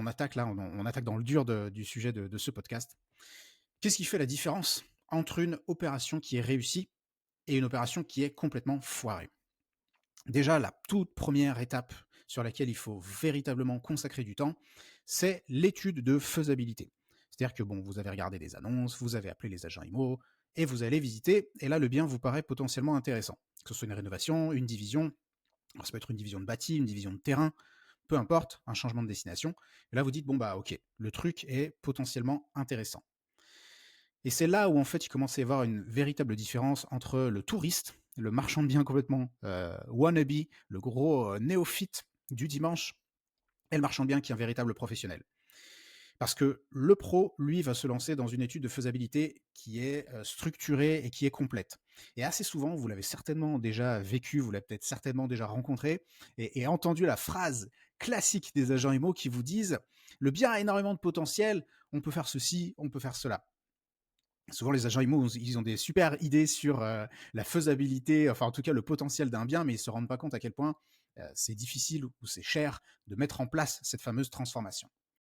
attaque là, on attaque dans le dur du sujet de ce podcast. Qu'est-ce qui fait la différence entre une opération qui est réussie et une opération qui est complètement foirée? Déjà, la toute première étape sur laquelle il faut véritablement consacrer du temps, c'est l'étude de faisabilité. C'est-à-dire que bon, vous avez regardé des annonces, vous avez appelé les agents IMO et vous allez visiter, et là le bien vous paraît potentiellement intéressant. Que ce soit une rénovation, une division, alors ça peut être une division de bâti, une division de terrain, peu importe, un changement de destination. Et là vous dites, bon bah ok, le truc est potentiellement intéressant. Et c'est là où en fait il commence à y avoir une véritable différence entre le touriste, le marchand de biens complètement wannabe, le gros néophyte du dimanche, et le marchand de biens qui est un véritable professionnel. Parce que le pro, lui, va se lancer dans une étude de faisabilité qui est structurée et qui est complète. Et assez souvent, vous l'avez certainement déjà vécu, vous l'avez peut-être certainement déjà rencontré, et entendu la phrase classique des agents IMO qui vous disent: le bien a énormément de potentiel, on peut faire ceci, on peut faire cela. Souvent, les agents IMO, ils ont des super idées sur la faisabilité, enfin en tout cas le potentiel d'un bien, mais ils ne se rendent pas compte à quel point c'est difficile ou c'est cher de mettre en place cette fameuse transformation.